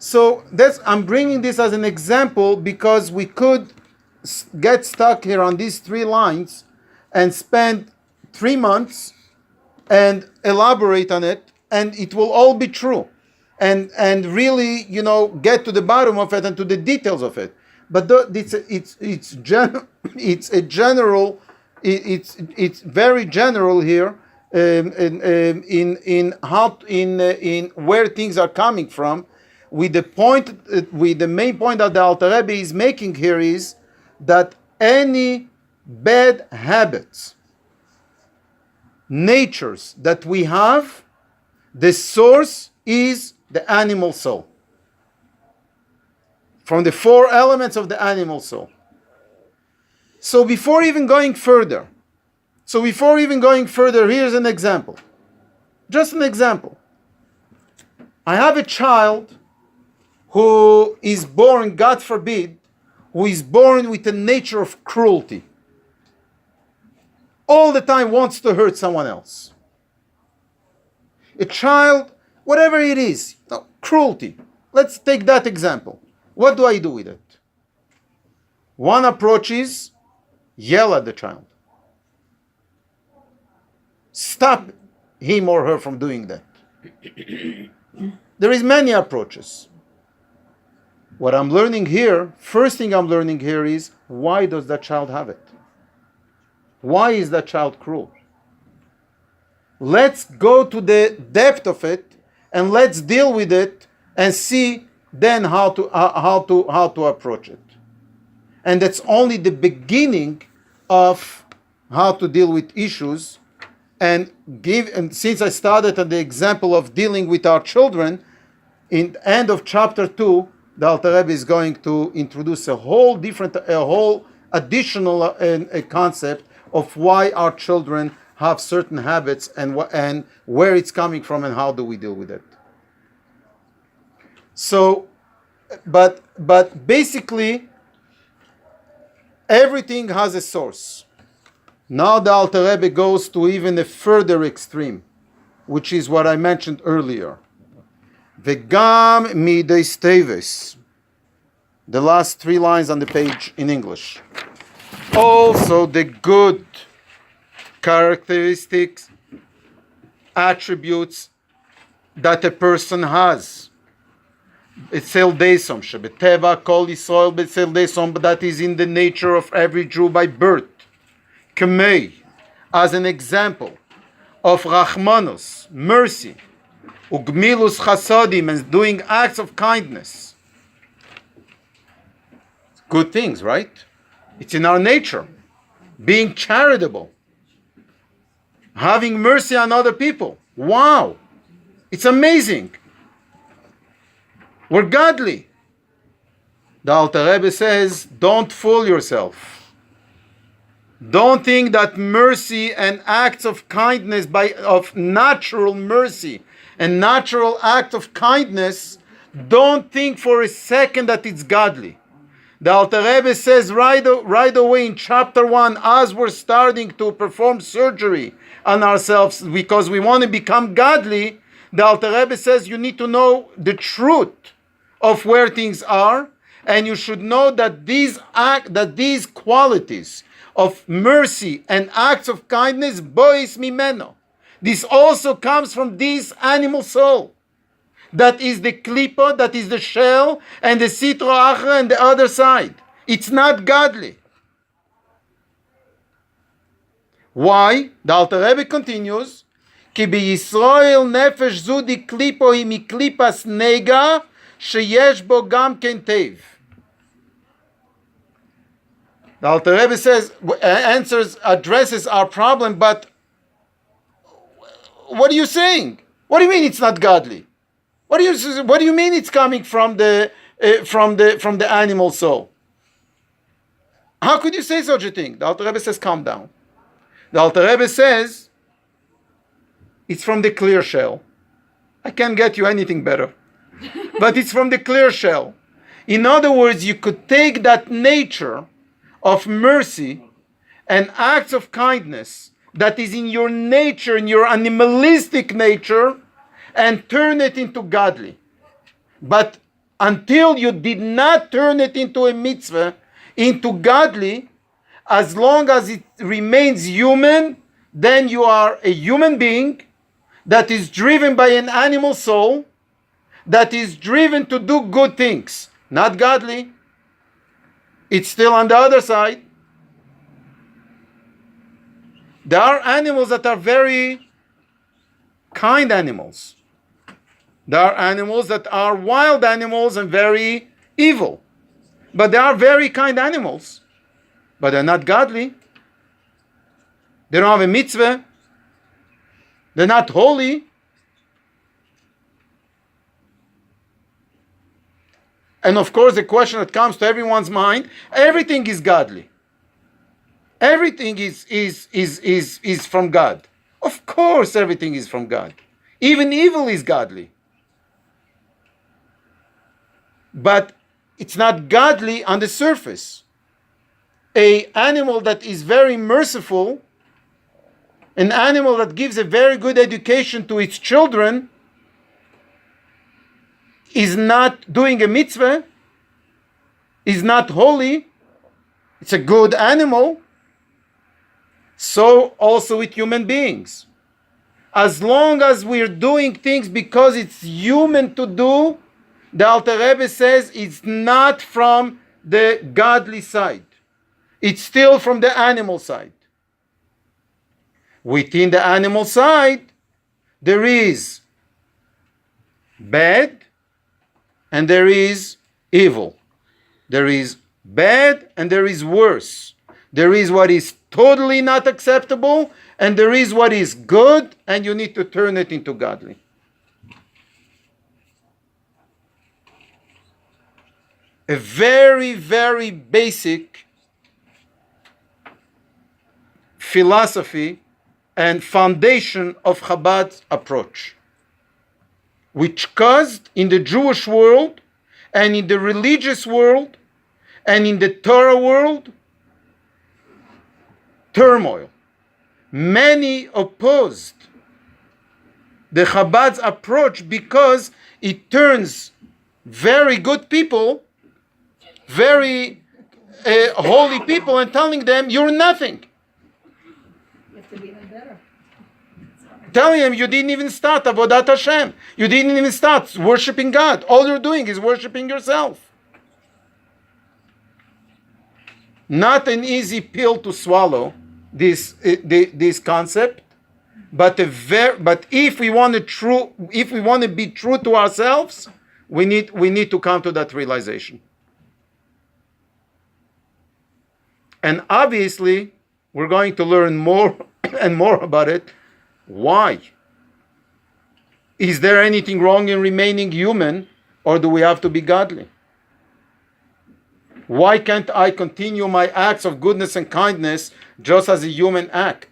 So I'm bringing this as an example because we could get stuck here on these 3 lines and spend 3 months and elaborate on it, and it will all be true, and really, get to the bottom of it and to the details of it. But it's very general here in where things are coming from. With the main point that the Alter Rebbe is making here is that any bad habits, natures that we have, the source is the animal soul. From the 4 elements of the animal soul. So before even going further, here's an example. Just an example. I have a child who is born, God forbid, who is born with a nature of cruelty. All the time wants to hurt someone else. A child, whatever it is, cruelty. Let's take that example. What do I do with it? One approach is yell at the child. Stop him or her from doing that. There is many approaches. What I'm learning here, first thing I'm learning here is, why does that child have it? Why is that child cruel? Let's go to the depth of it and let's deal with it and see then how to approach it. And that's only the beginning of how to deal with issues. And since I started at the example of dealing with our children, in the end of chapter 2, the Alter Rebbe is going to introduce a whole additional concept of why our children have certain habits and where it's coming from and how do we deal with it. So, but basically, everything has a source. Now the Alter Rebbe goes to even a further extreme, which is what I mentioned earlier. Vegam midas teves. The last 3 lines on the page in English. Also the good characteristics, attributes that a person has. Etzel desom shebeteva kol Yisrael betzel desom, but that is in the nature of every Jew by birth. Kamei, as an example of Rachmanus, mercy, Ugmilus chasadim, and doing acts of kindness. Good things, right? It's in our nature. Being charitable. Having mercy on other people. Wow! It's amazing. We're godly. The Alter Rebbe says, don't fool yourself. Don't think that mercy and acts of kindness, of natural mercy and natural act of kindness, don't think for a second that it's godly. The Alter Rebbe says right away in chapter 1, as we're starting to perform surgery on ourselves because we want to become godly, the Alter Rebbe says you need to know the truth of where things are, and you should know that these qualities of mercy and acts of kindness, bois mimeno. This also comes from this animal soul. that is the klipa, that is the shell, and the sitro achra and the other side. It's not godly. Why? The Alter Rebbe continues, כי בישראל נפש זו די קליפו היא מקליפס נגע שיש בו גם כן טב. The Alter Rebbe says, addresses our problem, but what are you saying? What do you mean it's not godly? What do you mean it's coming from the animal soul? How could you say such a thing? The Alter Rebbe says, calm down. The Alter Rebbe says, it's from the clear shell. I can't get you anything better. But it's from the clear shell. In other words, you could take that nature of mercy and acts of kindness that is in your nature, in your animalistic nature, and turn it into godly. But until you did not turn it into a mitzvah, into godly, as long as it remains human, then you are a human being that is driven by an animal soul, that is driven to do good things, not godly. It's still on the other side. There are animals that are very kind animals. There are animals that are wild animals and very evil. But they are very kind animals. But they're not godly. They don't have a mitzvah. They're not holy. And of course, the question that comes to everyone's mind, everything is godly. Everything is from God. Of course, everything is from God. Even evil is godly. But it's not godly on the surface. An animal that is very merciful, an animal that gives a very good education to its children, is not doing a mitzvah, is not holy. It's a good animal. So also with human beings. As long as we're doing things because it's human to do, the Alter Rebbe says it's not from the godly side. It's still from the animal side. Within the animal side, there is bad and there is evil. There is bad and there is worse. There is what is totally not acceptable and there is what is good, and you need to turn it into godly. A very, very basic philosophy and foundation of Chabad's approach, which caused in the Jewish world and in the religious world and in the Torah world turmoil. Many opposed the Chabad's approach because it turns very good people, very holy people, and telling them you're nothing. You have to be even better. Telling them you didn't even start Avodat Hashem. You didn't even start worshiping God. All you're doing is worshiping yourself. Not an easy pill to swallow, this concept, but if we want to be true to ourselves, we need to come to that realization. And obviously, we're going to learn more and more about it. Why? Is there anything wrong in remaining human, or do we have to be godly? Why can't I continue my acts of goodness and kindness just as a human act?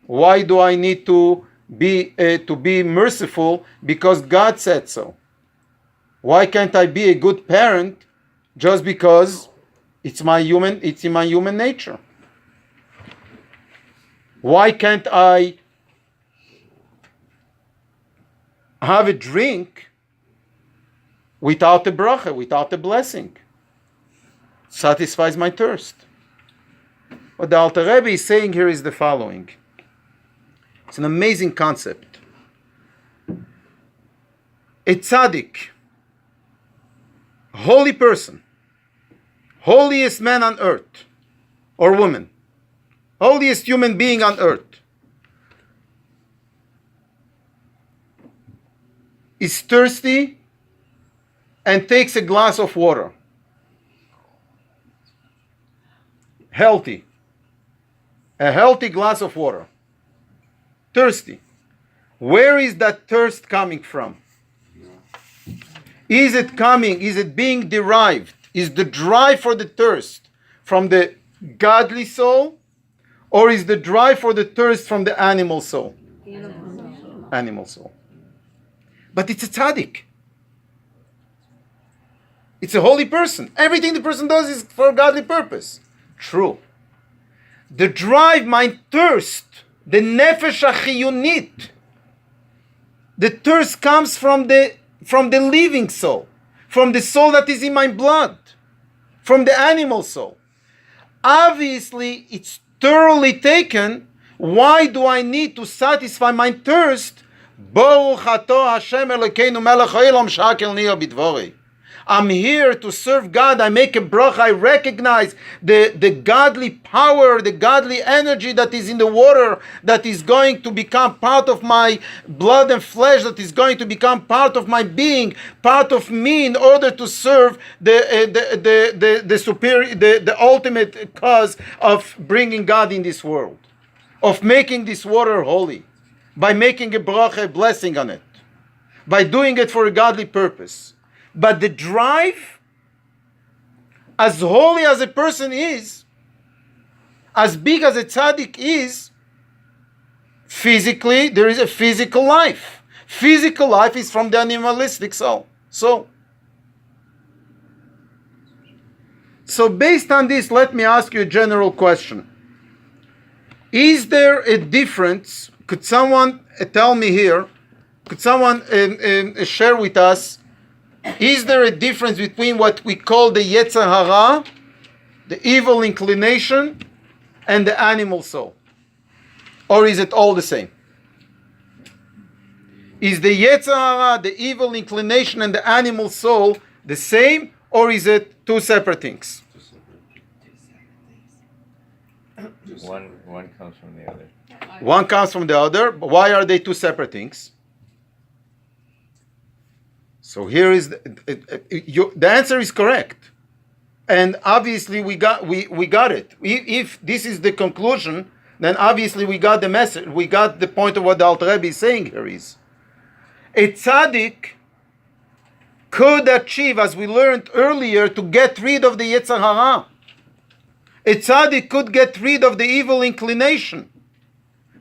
Why do I need to be merciful because God said so? Why can't I be a good parent just because it's in my human nature? Why can't I have a drink without a bracha, without a blessing? Satisfies my thirst. What the Alter Rebbe is saying here is the following. It's an amazing concept. a tzaddik, holy person, holiest man on earth or woman, holiest human being on earth, is thirsty and takes a glass of water, healthy, a healthy glass of water, thirsty. Where is that thirst coming from? Is it being derived? Is the drive for the thirst from the godly soul, or is the drive for the thirst from the animal soul? Animal soul. But it's a tzaddik. It's a holy person. Everything the person does is for a godly purpose. True. The drive, my thirst, the nefesh achiyunit, the thirst comes from the living soul, from the soul that is in my blood, from the animal soul. Obviously, it's thoroughly taken. Why do I need to satisfy my thirst? Baruch atah Hashem Elokeinu melech haolam shakel niyo bidvorei. I'm here to serve God. I make a bracha. I recognize the godly power, the godly energy that is in the water, that is going to become part of my blood and flesh, that is going to become part of my being, part of me, in order to serve the superior, the ultimate cause of bringing God in this world, of making this water holy, by making a bracha, a blessing on it, by doing it for a godly purpose. But the drive, as holy as a person is, as big as a tzaddik is, physically, there is a physical life. Physical life is from the animalistic soul. So based on this, let me ask you a general question. Is there a difference? Could someone tell me here? Could someone share with us? Is there a difference between what we call the Yetzer Hara, the evil inclination, and the animal soul? Or is it all the same? Is the Yetzer Hara, the evil inclination, and the animal soul the same, or is it two separate things? One comes from the other. One comes from the other. But why are they two separate things? So here is the answer is correct, and obviously we got it. If this is the conclusion, then obviously we got the message. We got the point of what the Alter Rebbe is saying here is a tzaddik could achieve, as we learned earlier, to get rid of the Yetzer Hara. A tzaddik could get rid of the evil inclination,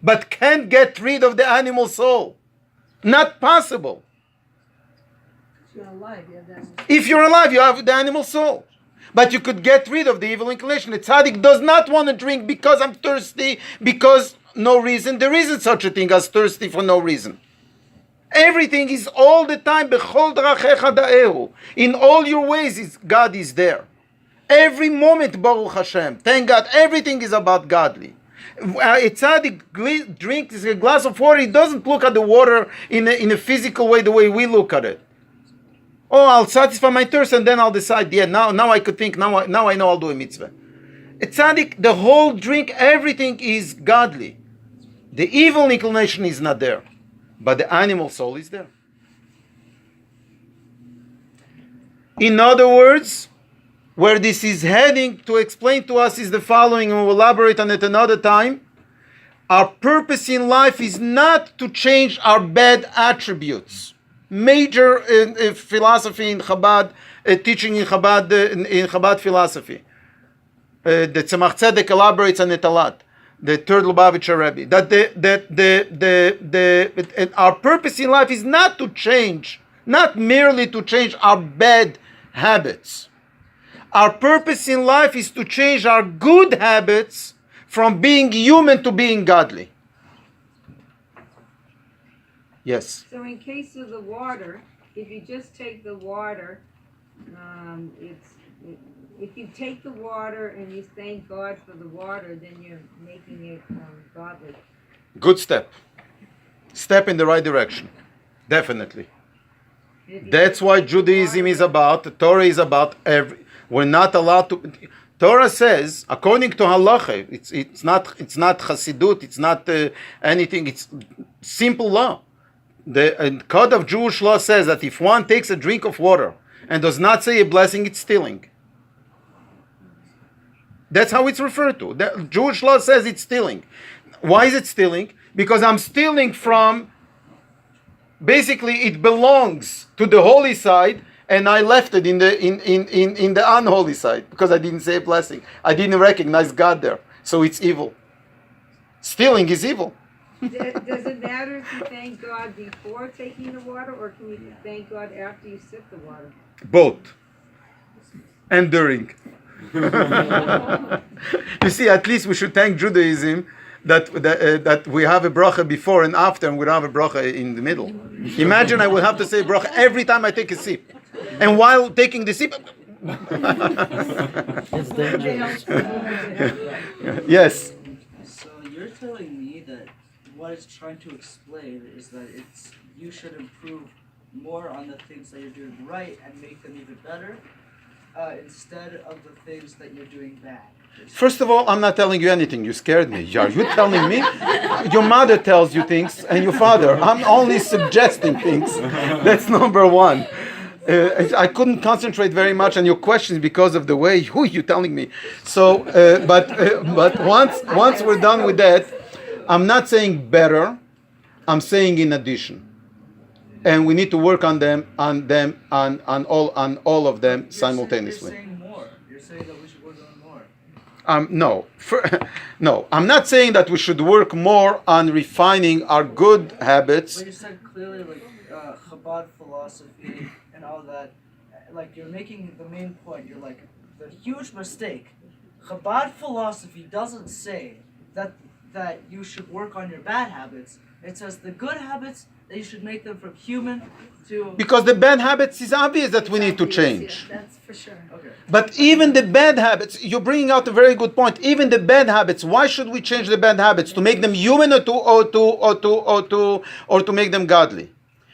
but can't get rid of the animal soul. Not possible. If you're alive, you have the animal soul. But you could get rid of the evil inclination. The tzaddik does not want to drink because I'm thirsty, because no reason. There isn't such a thing as thirsty for no reason. Everything is all the time. Bechol drachecha da'ehu. In all your ways, God is there. Every moment, Baruch Hashem. Thank God, everything is about godly. A tzaddik drinks a glass of water. He doesn't look at the water in a physical way, the way we look at it. Oh, I'll satisfy my thirst and then I'll decide. Yeah, now I could think. Now I know I'll do a mitzvah. A tzaddik, the whole drink, everything is godly. The evil inclination is not there, but the animal soul is there. In other words, where this is heading to explain to us is the following, and we'll elaborate on it another time. Our purpose in life is not to change our bad attributes. Major philosophy in Chabad, teaching in Chabad philosophy. The Tzemach Tzedek elaborates on it a lot. The third Lubavitcher Rebbe. That our purpose in life is not to change, not merely to change our bad habits. Our purpose in life is to change our good habits from being human to being godly. Yes. So in case of the water, if you just take the water, if you take the water and you thank God for the water, then you're making it godly. Good step. Step in the right direction. Definitely. That's why Judaism is about, the Torah is about we're not allowed to. Torah says, according to halacha, it's not Hasidut, it's not anything, it's simple law. The code of Jewish law says that if one takes a drink of water and does not say a blessing, it's stealing. That's how it's referred to. The Jewish law says it's stealing. Why is it stealing? Because I'm stealing from, basically it belongs to the holy side, and I left it in the unholy side because I didn't say a blessing. I didn't recognize God there. So it's evil. Stealing is evil. Does it matter if you thank God before taking the water, or can you thank God after you sip the water? Both. And during. You see, at least we should thank Judaism that we have a bracha before and after, and we don't have a bracha in the middle. Imagine I will have to say bracha every time I take a sip. And while taking the sip... Yes. So you're telling me that what it's trying to explain is that you should improve more on the things that you're doing right and make them even better, instead of the things that you're doing bad. First of all, I'm not telling you anything. You scared me. Are you telling me? Your mother tells you things, and your father. I'm only suggesting things. That's number one. I couldn't concentrate very much on your questions because of the way who you telling me. So, but once we're done with that, I'm not saying better. I'm saying in addition, and we need to work on all of them simultaneously. You're saying more. You're saying that we should work on more. No. I'm not saying that we should work more on refining our good habits. But you said clearly, like Chabad philosophy and all that. Like you're making the main point. You're like the huge mistake. Chabad philosophy doesn't say that you should work on your bad habits. It says the good habits that you should make them from human to. Because the bad habits is obvious that we need to change. Yeah, that's for sure. Okay. But even the bad habits, you're bringing out a very good point. Even the bad habits, why should we change the bad habits? To make them human or to make them godly?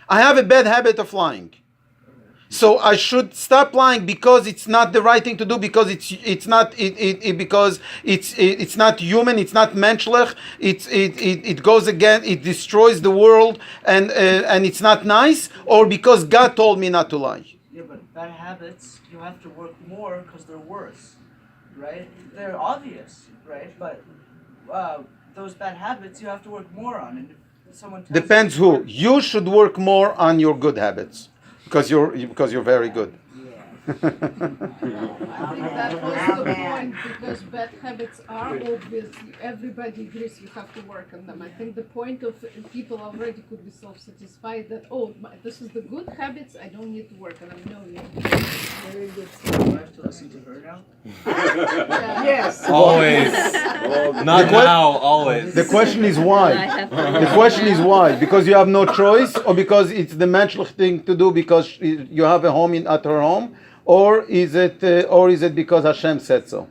I have a bad habit of lying. So I should stop lying because it's not the right thing to do, because it's not human, it's not menschlich, it goes again, it destroys the world, and it's not nice, or because God told me not to lie. Yeah, but bad habits, you have to work more because they're worse, right? They're obvious, right? But those bad habits you have to work more on. And if someone tells Depends you who. You should work more on your good habits because you're very good. I think that was the point, because bad habits are obvious. Everybody agrees you have to work on them. I think the point of people already could be self-satisfied that, this is the good habits, I don't need to work on them. No, very good. do I have to listen to her now? Yes. Always. Not now, always. The question is why. The question is why. Because you have no choice, or because it's the menschlich thing to do because you have a home at her home, or is it because Hashem said so?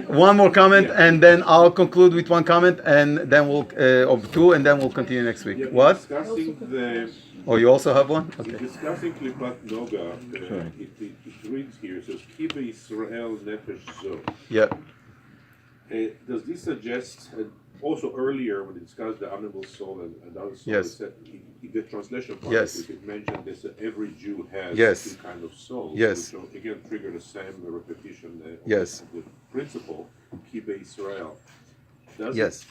One more comment, and then I'll conclude with one comment, and then we'll of two, and then we'll continue next week. Yeah, What? Discussing Oh, you also have one? Okay. discussing Klipat Noga, it reads here, it says, Kibe Israel Nefesh Zo. Yeah. Does this suggest, also earlier when we discussed the animal soul and other soul, Yes. it said, in the translation part, Yes. it mentioned this, that every Jew has Yes. two kinds of souls, Yes. which will, again trigger the same repetition Yes. of the principle, Kibe Israel. Does Yes. it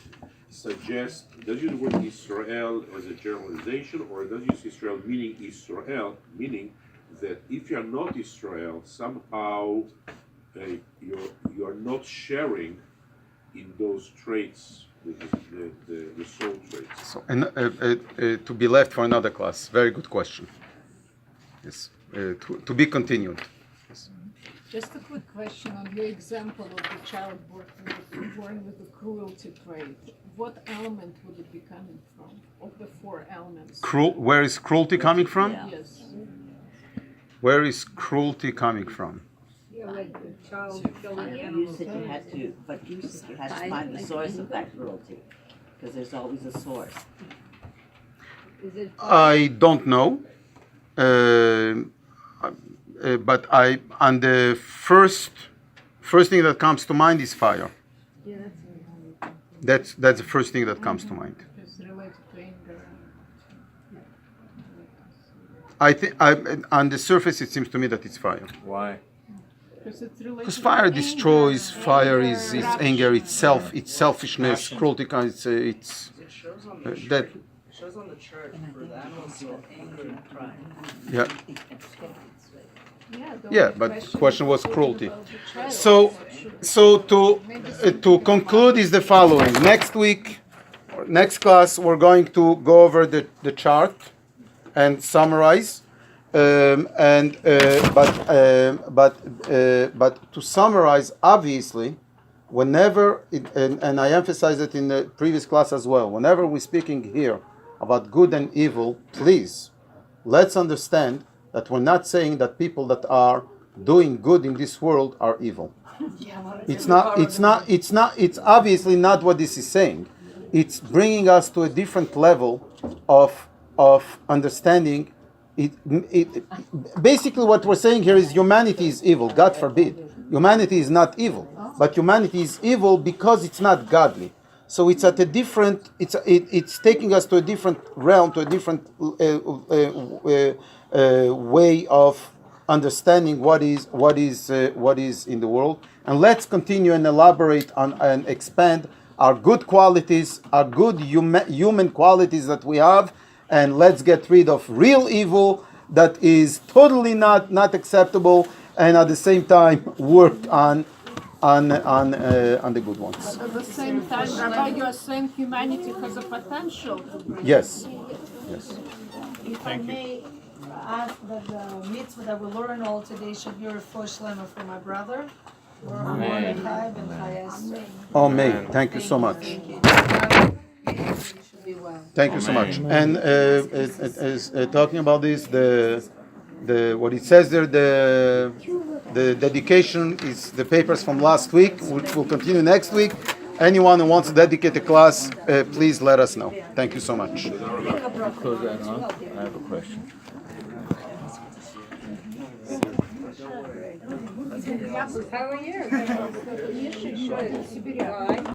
suggest, does you use the word Israel as a generalization, or does you use Israel meaning Israel, meaning that if you are not Israel, somehow you are not sharing in those traits, the soul traits. So, and to be left for another class. Very good question. Yes. To be continued. Yes. Just a quick question on your example of the child born with a cruelty trait. What element would it be coming from? Of the four elements? Where is cruelty coming from? Yes. Where is cruelty coming from? Yeah, like the child killing You animals. said you had to find the source of that cruelty, because there's always a source. Is it? I don't know. But and the first thing that comes to mind is fire. Yeah, That's the first thing that comes to mind. It's related to anger. I think on the surface it seems to me that it's fire. Why? Because fire destroys. Fire is it's anger, itself, it's selfishness, cruelty. It's It shows on the that It shows on the chart for the animals of anger and pride. yeah. Yeah, Yeah, but the question was cruelty. about the child. So to conclude is the following. Next class, we're going to go over the chart and summarize. But to summarize, obviously, whenever and I emphasized it in the previous class as well. Whenever we're speaking here about good and evil, please let's understand that we're not saying that people that are doing good in this world are evil. It's obviously not what this is saying. It's bringing us to a different level of understanding. Basically what we're saying here is humanity is evil. God forbid. Humanity is not evil, but humanity is evil because it's not godly. So it's at a different. It's taking us to a different realm, to a different way of understanding what is in the world. And let's continue and elaborate on and expand our good qualities, our good human qualities that we have, and let's get rid of real evil that is totally not acceptable, and at the same time work on the good ones. At the same time, Rabbi, you are saying humanity has a potential to bring. Yes. If I may ask that the mitzvah that we learn all today should be a refuah shlema for my brother. Amen. Amen. Thank you so much. Thank you so much. And talking about this, the what it says there, the dedication is the papers from last week, which will continue next week. Anyone who wants to dedicate a class, please let us know. Thank you so much. Close that off. I have a question. How are you?